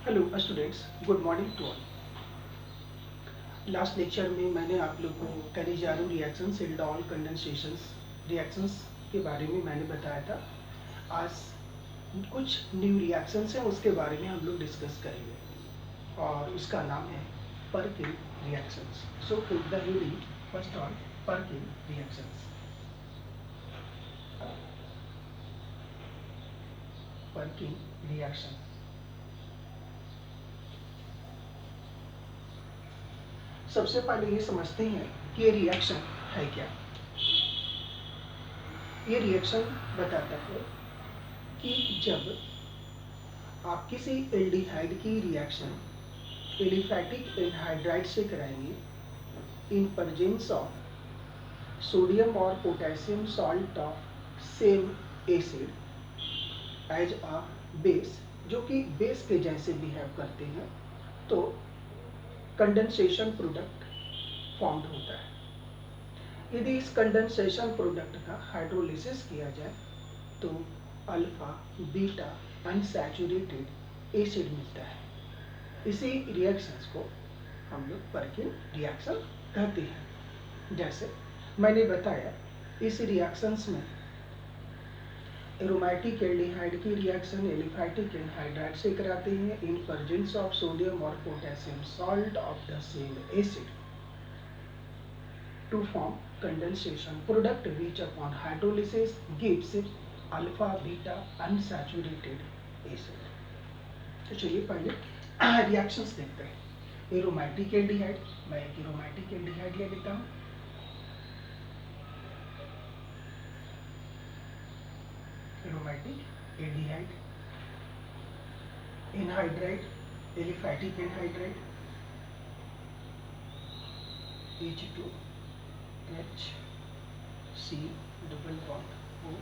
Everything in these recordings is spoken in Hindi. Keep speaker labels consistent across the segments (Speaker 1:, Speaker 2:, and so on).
Speaker 1: Hello students, good morning to all. Last lecture में मैंने आप लोगों को Cannizzaro reactions, aldol condensations reactions के बारे में मैंने बताया था। आज कुछ न्यू रिएक्शंस हैं, उसके बारे में हम लोग डिस्कस करेंगे और उसका नाम है परकिन reactions. So the heading first on परकिन reactions. परकिन reaction, सबसे पहले ये समझते हैं कि ये रिएक्शन है क्या। ये रिएक्शन बताता है कि जब आप किसी एल्डिहाइड की रिएक्शन एलिफैटिक एनहाइड्राइड से कराएंगे इन प्रेजेंस ऑफ सोडियम और potassium salt of same acid as a base, जो कि बेस के जैसे बिहेव करते हैं, तो कंडेंसेशन प्रोडक्ट फॉर्म्ड होता है। यदि इस कंडेंसेशन प्रोडक्ट का हाइड्रोलिसिस किया जाए तो अल्फा बीटा अनसैचुरेटेड एसिड मिलता है। इसी रिएक्शंस को हम लोग परकिन रिएक्शन कहते हैं। जैसे मैंने बताया, इस रिएक्शंस में एरोमेटिक एल्डिहाइड की रिएक्शन एलिफैटिक एनहाइड्राइड से कराते हैं इन प्रेजेंस ऑफ सोडियम और potassium salt of the same acid to form condensation product which upon hydrolysis gives alpha beta unsaturated acid। तो चलिए पहले रिएक्शंस देखते हैं। एरोमेटिक एल्डिहाइड, मैं एक एरोमेटिक एल्डिहाइड ले लेता हूँ। Aromatic aldehyde, anhydride, aliphatic anhydride H2H C double bond O।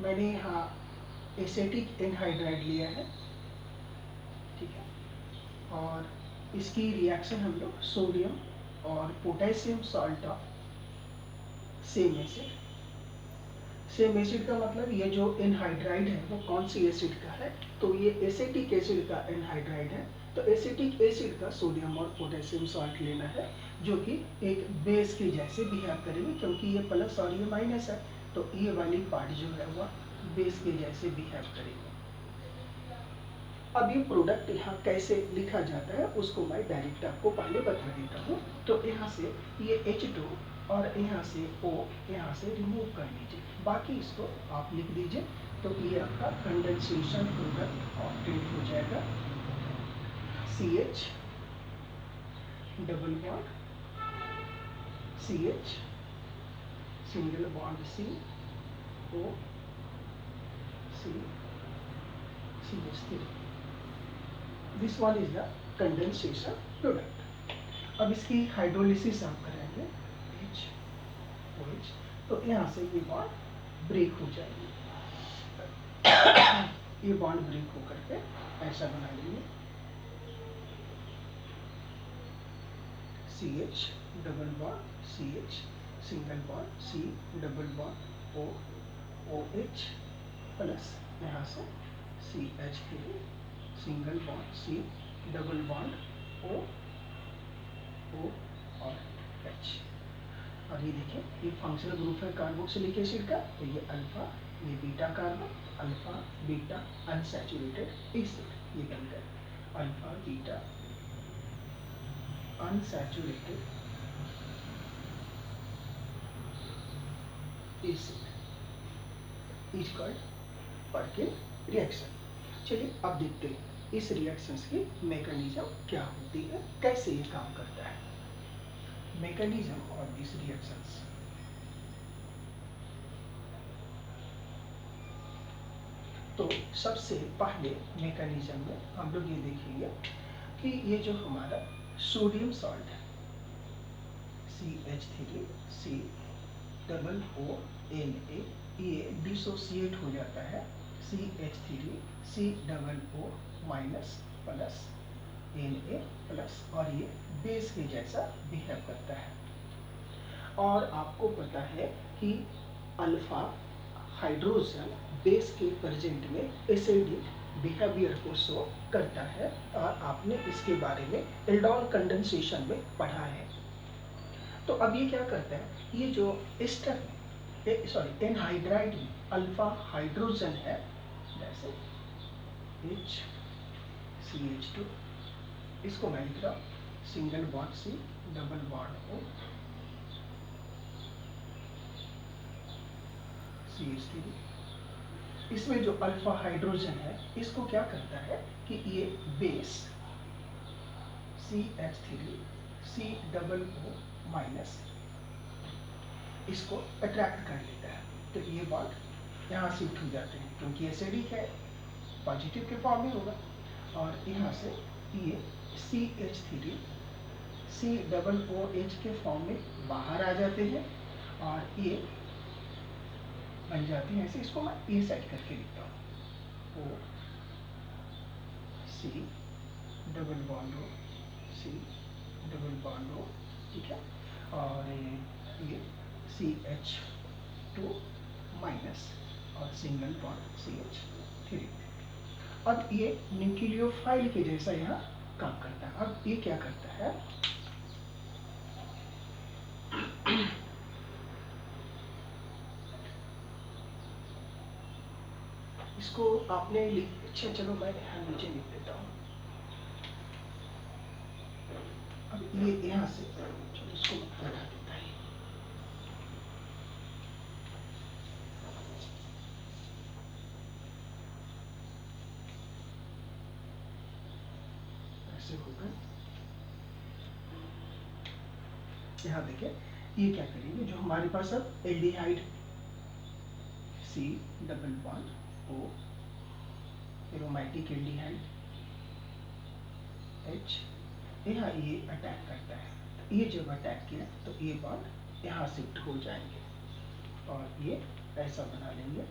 Speaker 1: मैंने यहाँ एसेटिक एनहाइड्राइड लिया है, ठीक है, और इसकी रिएक्शन हम लोग सोडियम और potassium salt of same acid. Same acid का मतलब ये जो एनहाइड्राइड है वो कौन सी एसिड का है, तो ये एसेटिक एसिड का एनहाइड्राइड है। तो एसिटिक एसिड का सोडियम और पोटेशियम सॉल्ट लेना है, जो कि एक बेस के जैसे बिहेव करेंगे, क्योंकि ये प्लस और ये माइनस है, तो ये वाली पार्ट जो है वह बेस के जैसे बिहेव करेंगे। अब ये प्रोडक्ट यहाँ कैसे लिखा जाता है उसको मैं डायरेक्ट आपको पहले बता देता हूँ। तो यहाँ से ये H2 और यहाँ से O यहाँ से रिमूव कर लीजिए, बाकी इसको आप लिख दीजिए। तो ये आपका कंडेंसेशन प्रोडक्ट ऑब्टेन हो जाएगा। CH double bond CH single bond C O C CH3। This one is the condensation product. अब इसकी हाइड्रोलिसिस आप कराएंगे HOH, तो यहाँ से ये बॉन्ड ब्रेक हो जाएगी। ये बॉन्ड ब्रेक होकर के ऐसा बना लेंगे CH double bond CH single bond C double bond O OH plus यहाँ से CH3 single bond C double bond O O और H। और ये देखिए, ये फंक्शनल ग्रुप है कार्बोक्सिलिक एसिड का, तो ये अल्फा, ये beta carbon, alpha beta unsaturated acid, ये बन गए alpha beta unsaturated acid is called परकिन reaction. चलिए अब देखते हैं इस रिएक्शंस की मैकेनिज्म क्या होती है, कैसे ये काम करता है। Mechanism of this reactions. तो सबसे पहले मैकेनिज्म में हम लोग ये देखेंगे कि ये जो हमारा सोडियम सॉल्ट है CH3 C double O Na, ये डिसोसिएट हो जाता है CH3 C double O minus plus Na plus, और ये बेस के जैसा बिहेव करता है। और आपको पता है कि अल्फा हाइड्रोजन बेस के प्रेजेंट में एसिडिक बिहेवियर को शो करता है, और आपने इसके बारे में एल्डोन कंडेंसेशन में पढ़ा है। तो अब ये क्या करता है, ये जो एस्टर में सॉरी एनहाइड्राइड में अल्फा हाइड्रोजन है, जैसे HCH2, इसको मैं लिख रहा हूँ single bond C double bond O CH3। इसमें जो अल्फा हाइड्रोजन है इसको क्या करता है कि ये base CH3 C double O minus इसको अट्रैक्ट कर लेता है, तो ये बॉन्ड यहाँ शिफ्ट हो जाते हैं, क्योंकि एसिडिक है पॉजिटिव के फॉर्म में होगा, और यहाँ से ये CH3 C डबल OH के फॉर्म में बाहर आ जाते हैं, और ये बन जाती है ऐसे। इसको मैं ए साइड करके लिखता हूँ, O C double bond O C double bond O, ठीक है, और ये CH2 माइनस और सिंगल बॉन्ड CH3। अब ये न्यूक्लियोफाइल के जैसा यहाँ काम करता है। अब ये क्या करता है, इसको आपने अच्छा चलो मैं यहाँ नीचे लिख देता हूँ। अब ये यहाँ से चलो इसको हटा देता है, ऐसे होगा। यहाँ देखिए ये क्या करेंगे, जो हमारे पास अब aldehyde C double bond O aromatic aldehyde H, यहाँ ये अटैक करता है, तो ये जब अटैक किया तो ये बॉन्ड यहाँ शिफ्ट हो जाएंगे, और ये ऐसा बना लेंगे।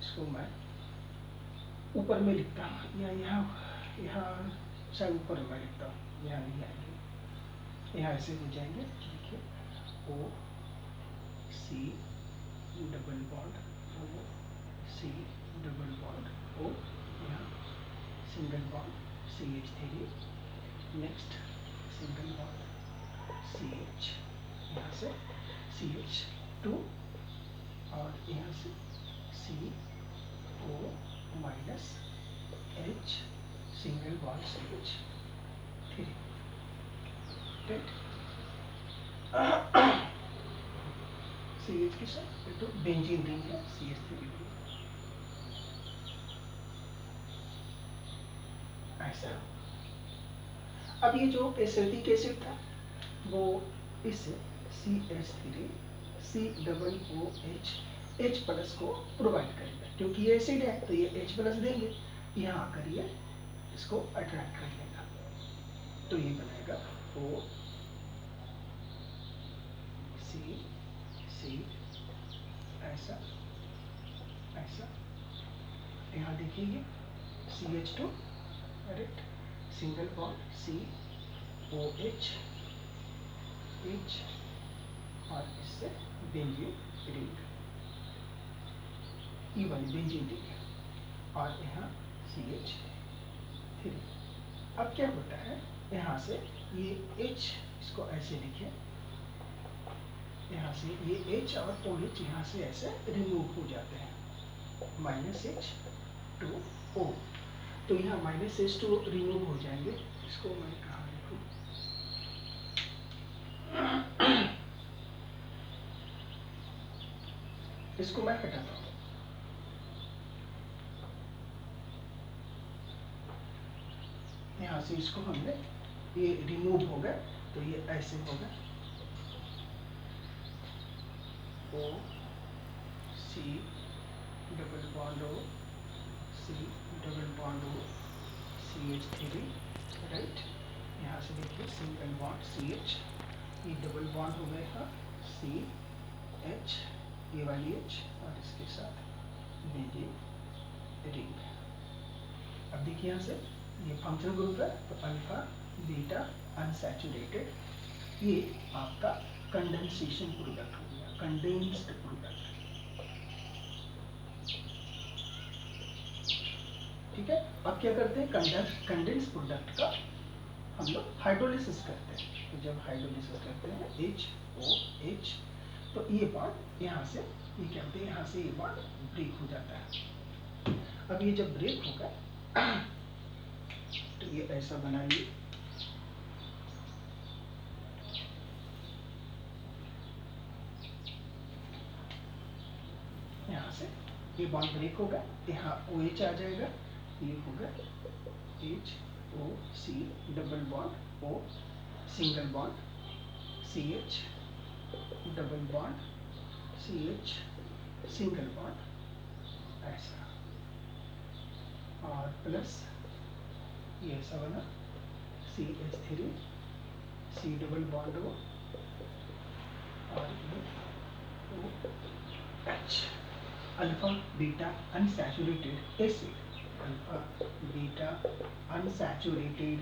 Speaker 1: इसको मैं ऊपर में लिखता हूँ, या यहाँ शायद ऊपर में लिखता हूँ, यहाँ नहीं आएंगे, यहाँ ऐसे हो जाएंगे। देखिए O C double bond O C double bond O, यहाँ single bond CH3, next single bond CH, यहाँ से CH2, और यहाँ से CO minus H single bond CH3, right. CH के साथ तो बेंजीन रिंग है CH3, ऐसा। अब ये जो एसिटिक एसिड था वो इस CH3 C double OH H plus को प्रोवाइड करेगा, क्योंकि ये एसिड है तो ये H प्लस देंगे, यहाँ आकर ये इसको अट्रैक्ट कर लेगा, तो ये बनाएगा O C ऐसा ऐसा। यहाँ देखिए CH2 correct, single bond COH H, और इससे बेंजीन रिंग, ये वाली बेंजीन रिंग है, और यहाँ CH3। अब क्या होता है, यहाँ से ये H इसको ऐसे लिखें, यहाँ से ये H और OH यहाँ से ऐसे रिमूव हो जाते हैं, -H2O, तो यहाँ -H2O रिमूव हो जाएंगे। इसको मैं कहाँ लिखूँ, इसको मैं हटाता हूँ, यहाँ से इसको हमने ये रिमूव हो गया, तो ये ऐसे होगा O C double bond O C double bond O CH3, right. यहाँ से देखिए सिंगल बॉन्ड CH, ये डबल बॉन्ड हो गया CH, ये वाली H, और इसके साथ बेंजीन रिंग। अब देखिए यहाँ से ये फंक्शनल ग्रुप है, तो अल्फा बीटा अनसैचुरेटेड, ये आपका कंडेंसेशन प्रोडक्ट हो गया, कंडेंस्ड प्रोडक्ट। ठीक है। अब क्या करते हैं, कंडेंस प्रोडक्ट का हम लोग हाइड्रोलिसिस करते हैं। तो जब हाइड्रोलिसिस करते हैं HOH, तो ये बॉन्ड यहाँ से, ये क्या होते हैं, यहाँ से ये बॉन्ड ब्रेक हो जाता है। अब ये जब ब्रेक होगा तो ये ऐसा बना लिए, यहाँ से ये बॉन्ड ब्रेक होगा, यहाँ OH आ जाएगा, ये होगा HOC double bond O, single bond CH double bond CH, single bond ऐसा, और प्लस ये ऐसा बना CH3 C double bond O, और ये OH, alpha beta unsaturated acid, alpha beta unsaturated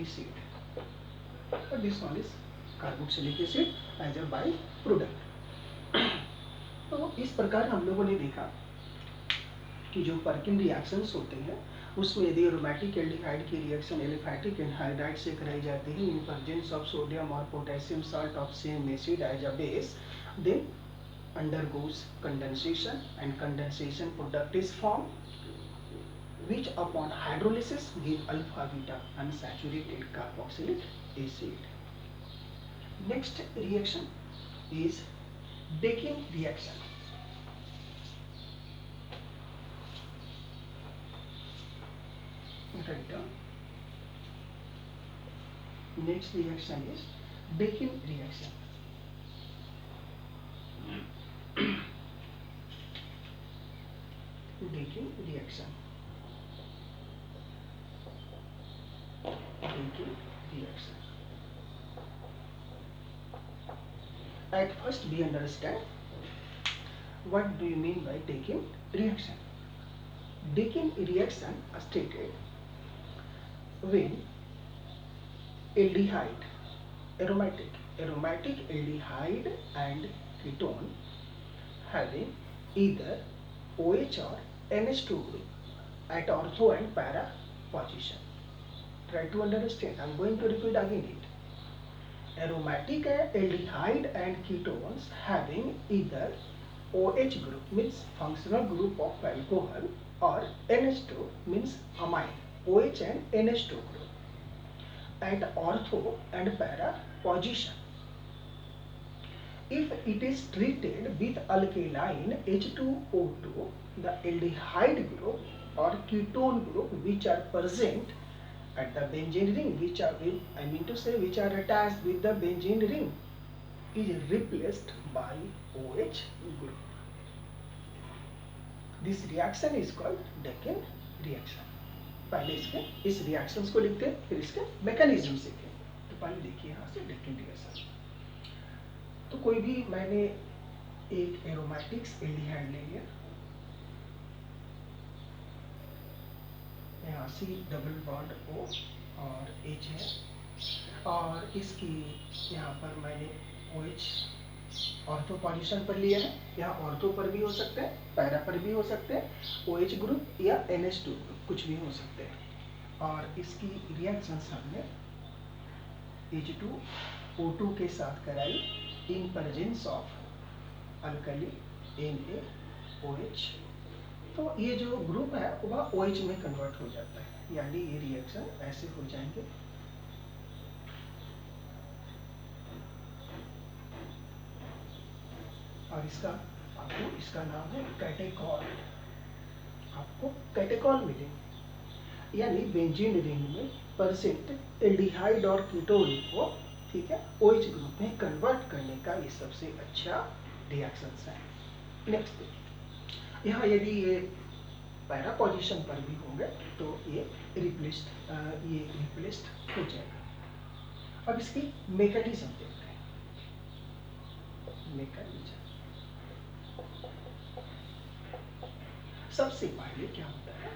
Speaker 1: acid, और this one is carboxylic acid as a by product. तो इस प्रकार हम लोगों ने देखा कि जो पर्किन रिएक्शंस होते हैं उसमें यदि एरोमेटिक एल्डिहाइड की रिएक्शन एलिफैटिक एनहाइड्राइड से कराई जाती है इन प्रेजेंस ऑफ सोडियम और potassium salt of same acid as a base, then undergoes condensation, and condensation product is formed which upon hydrolysis give alpha beta unsaturated carboxylic acid. Next reaction is Deccan reaction. Write down. Next reaction is Deccan reaction. Deccan reaction. Deccan reaction. At first we understand what do you mean by Deccan reaction. Deccan reaction is stated when aldehyde, aromatic aldehyde and ketone having either OH or NH2 group at ortho and para position. Try to understand. I am going to repeat again it. Aromatic aldehyde and ketones having either OH group means functional group of alcohol or NH2 means amine, OH and NH2 group at ortho and para position. If it is treated with alkaline H2O2, the aldehyde group or ketone group which are present at the benzene ring, which are, I mean to say, which are attached with the benzene ring, is replaced by OH group. This reaction is called Deccan reaction. पहले इसके इस रिएक्शंस को लिखते हैं, फिर इसके मैकेनिज्म सीखें। तो पहले देखिए यहाँ से डेक्कन रिएक्शन। तो कोई भी मैंने एक एरोमेटिक्स एल्डिहाइड ले लिया, यहाँ C डबल बॉन्ड O और H है, और इसकी यहाँ पर मैंने OH ऑर्थो पोजीशन पर लिया है। यहाँ ऑर्थो पर भी हो सकते हैं, पैरा पर भी हो सकते हैं, OH ग्रुप या NH2 ग्रुप कुछ भी हो सकते हैं। और इसकी रिएक्शंस हमने H2O2 के साथ कराई इन प्रेजेंस ऑफ अल्कली NaOH। तो ये जो ग्रुप है वह OH में कन्वर्ट हो जाता है, यानी ये रिएक्शन ऐसे हो जाएंगे। और इसका आपको इसका नाम है कैटेकॉल, आपको कैटेकॉल मिलेंगे, यानी बेंजीन रिंग में परसेंट एल्डिहाइड और कीटोन को, ठीक है, OH ग्रुप में कन्वर्ट करने का ये सबसे अच्छा रिएक्शन है। नेक्स्ट, यहाँ यदि ये पैरा पोजीशन पर भी होंगे तो ये रिप्लेस्ड हो जाएगा। अब इसकी मैकेनिज्म देखते हैं। मैकेनिज्म सबसे पहले क्या होता है,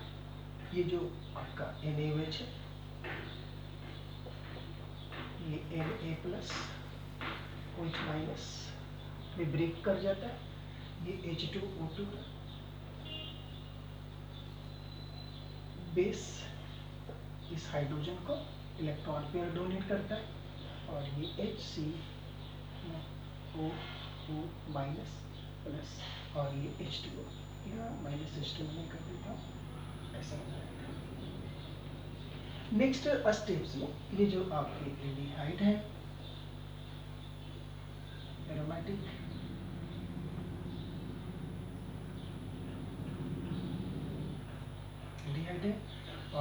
Speaker 1: ये जो आपका NaOH है, ये Na प्लस OH माइनस में ब्रेक कर जाता है, ये H2O2 है, बेस इस हाइड्रोजन को इलेक्ट्रॉन पेयर डोनेट करता है और ये HCO माइनस प्लस और ये H2O, यहाँ माइनस H2O नहीं कर देता हूँ, ऐसा हो जाएगा। नेक्स्ट स्टेप्स में ये जो आपके एल्डिहाइड है, एरोमेटिक एल्डिहाइड है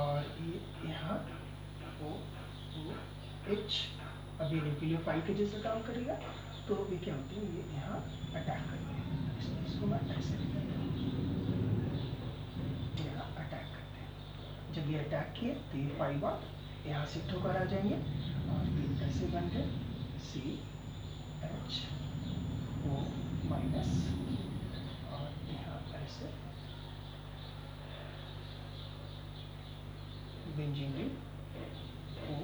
Speaker 1: और ये यहाँ OH अभी न्यूक्लियोफाइल के जैसे काम करेगा, तो ये क्या होते हैं, ये यहाँ अटैक करते हैं, इसको मैं ऐसे यहाँ अटैक करते हैं। जब ये अटैक किए तो ये 5 बॉन्ड यहाँ शिफ्ट होकर आ जाएंगे और ये कैसे बन गए, CHO माइनस और यहाँ ऐसे बेंजीन रिंग OH।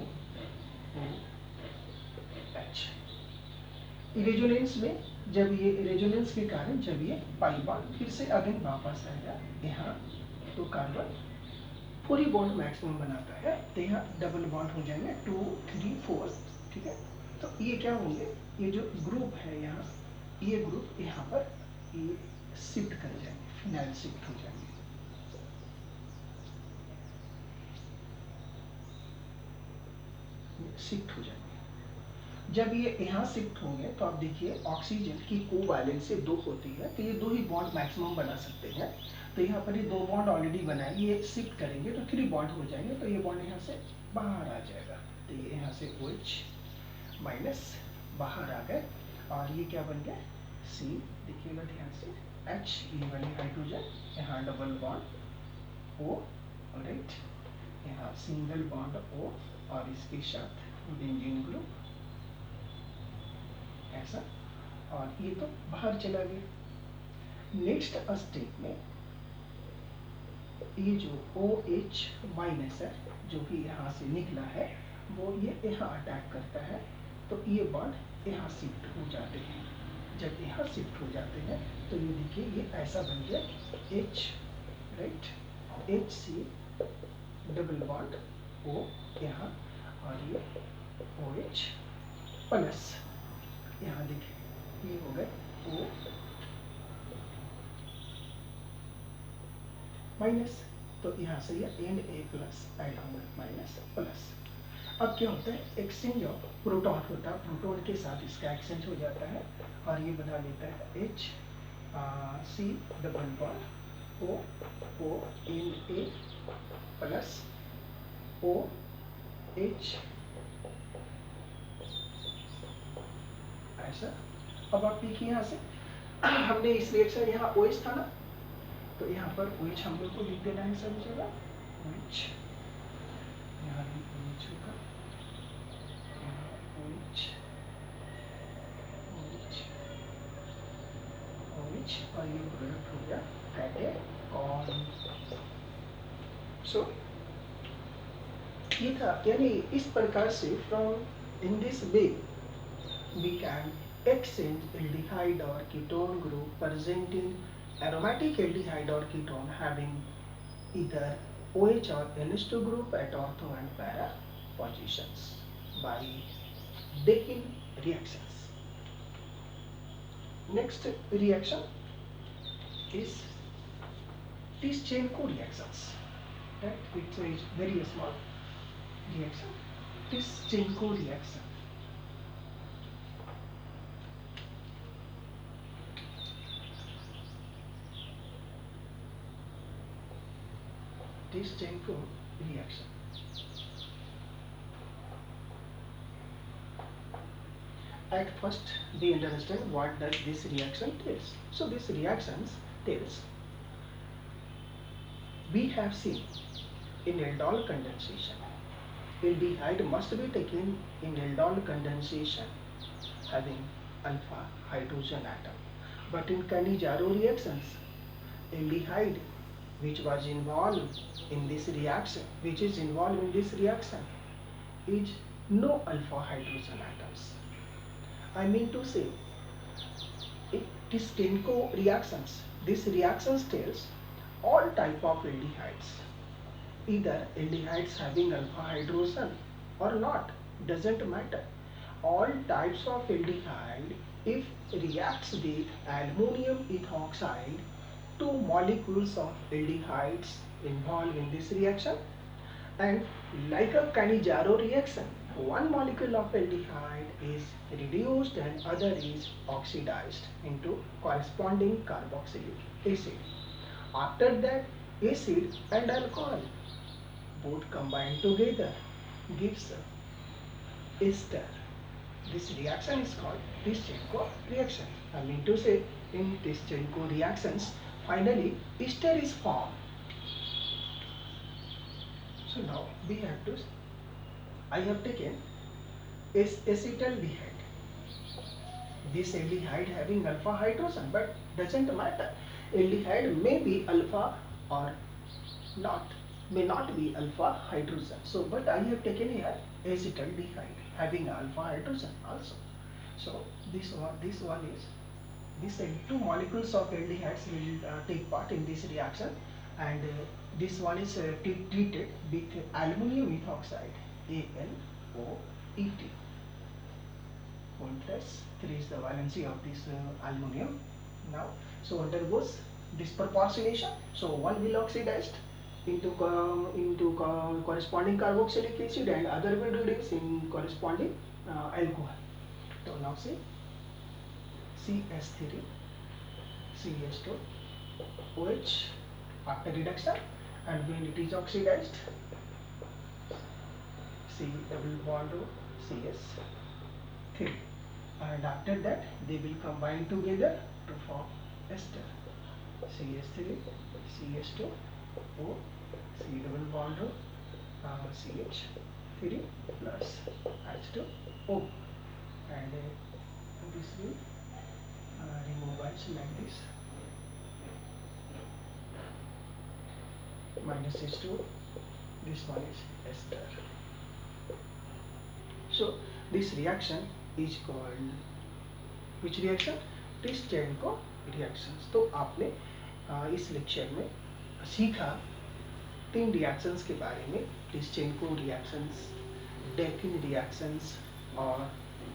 Speaker 1: रेजोनेंस में जब ये रेजोनेंस के कारण जब ये पाई बॉन्ड फिर से अगेन वापस आएगा यहाँ, तो कार्बन पूरी बॉन्ड मैक्सिमम बनाता है, तो यहाँ डबल बॉन्ड हो जाएंगे 2 3 4, ठीक है। तो ये क्या होंगे, ये जो ग्रुप है यहाँ, ये ग्रुप यहाँ पर ये शिफ्ट कर जाएंगे, फिनाइल शिफ्ट हो जाएंगे, शिफ्ट हो जाएंगे। जब ये यहाँ शिफ्ट होंगे तो आप देखिए ऑक्सीजन की कोवैलेंसी 2 होती है, तो ये 2 ही बॉन्ड मैक्सिमम बना सकते हैं, तो यहाँ पर ये 2 बॉन्ड ऑलरेडी बनाए, ये शिफ्ट करेंगे तो 3 बॉन्ड हो जाएंगे, तो ये बॉन्ड यहाँ से बाहर आ जाएगा, तो ये यहाँ से OH माइनस बाहर आ गए और ये क्या बन गया, C, देखिएगा ध्यान से, H ये वाली हाइड्रोजन, यहाँ डबल बॉन्ड O, राइट, यहाँ सिंगल बॉन्ड O और इसके साथ बेंजीन ग्रुप ऐसा, और ये तो बाहर चला गया। नेक्स्ट स्टेप में ये जो OH माइनस है जो कि यहाँ से निकला है, वो ये यहाँ अटैक करता है, तो ये बॉन्ड यहाँ शिफ्ट हो जाते हैं। जब यहाँ शिफ्ट हो जाते हैं तो ये देखिए ये ऐसा बन गया H, right, HC double bond O यहाँ और ये OH प्लस, यहाँ देखिए ये हो गए O माइनस, तो यहाँ से ये Na प्लस ऐड होंगे, माइनस प्लस। अब क्या होता है, एक्सचेंज ऑफ प्रोटॉन होता है, प्रोटॉन के साथ इसका एक्सचेंज हो जाता है और ये बना लेता है H C double bond O Na plus OH ऐसा। अब आप देखिए यहाँ से हमने इस रिएक्शन यहाँ OH था ना, तो यहाँ पर OH हम लोग को लिख देना है सभी जगह, OH यहाँ भी OH होगा, यहाँ OH OH OH और ये प्रोडक्ट हो गया कैटेकॉन। सो ये था, यानी इस प्रकार से from in this way we can exchange aldehyde or ketone group present in aromatic aldehyde or ketone having either OH or NH2 group at ortho and para positions by Deckel reactions. Next reaction is Tischenko reactions. Right? It's a very small reaction. Tischenko reaction. Tischenko reaction. At first, we understand what does this reaction tells. So this reactions tells, we have seen in aldol condensation, aldehyde must be taken in aldol condensation having alpha hydrogen atom. But in Cannizzaro reactions, aldehyde which was involved in this reaction, which is involved in this reaction, is no alpha hydrogen atoms. I mean to say, it is Tischenko reactions. This reactions tells all type of aldehydes either aldehydes having alpha hydrogen or not, doesn't matter. All types of aldehyde, if reacts with aluminum ethoxide, two molecules of aldehydes involved in this reaction, and like a Cannizzaro reaction, one molecule of aldehyde is reduced and other is oxidized into corresponding carboxylic acid. After that, acid and alcohol both combined together gives ester. This reaction is called Tischenko reaction. I mean to say, in Tischenko reactions, finally ester is formed. So now we have to, I have taken acetaldehyde. This aldehyde having alpha hydrogen, but doesn't matter. Aldehyde may be alpha or not, may not be alpha hydrogen. So, but I have taken here acetaldehyde having alpha hydrogen also. So this one is this two molecules of aldehydes will take part in this reaction, and this one is treated with aluminum ethoxide AlOET. 1 plus 3 is the valency of this aluminum. Now, so undergoes disproportionation. So one will oxidized into corresponding carboxylic acid, and other will reduce in corresponding alcohol. So now see CS3 CH2 OH after reduction, and when it is oxidized, C double bond O CS3, and after that they will combine together to form ester. CS3 CH2 O C double bond O CH3 plus H2O, and this will remove H like this, minus H2O. This one is ester. So this reaction is called which reaction? Tishchenko reactions. तो आपने इस लेक्चर में सीखा तीन रिएक्शंस के बारे में, टिस्चेंको रिएक्शंस, डेकिन रिएक्शंस, और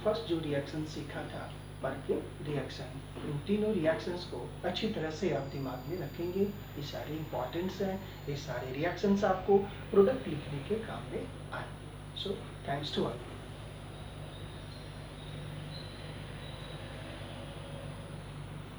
Speaker 1: फर्स्ट जो रिएक्शन सीखा था पर्किन रिएक्शन. इन तीनों रिएक्शंस को अच्छी तरह से आप दिमाग में रखेंगे. ये सारे इंपॉर्टेंट्स हैं, ये सारे रिएक्शंस आपको प्रोडक्ट लिखने के काम में आएंगे. So thanks to all.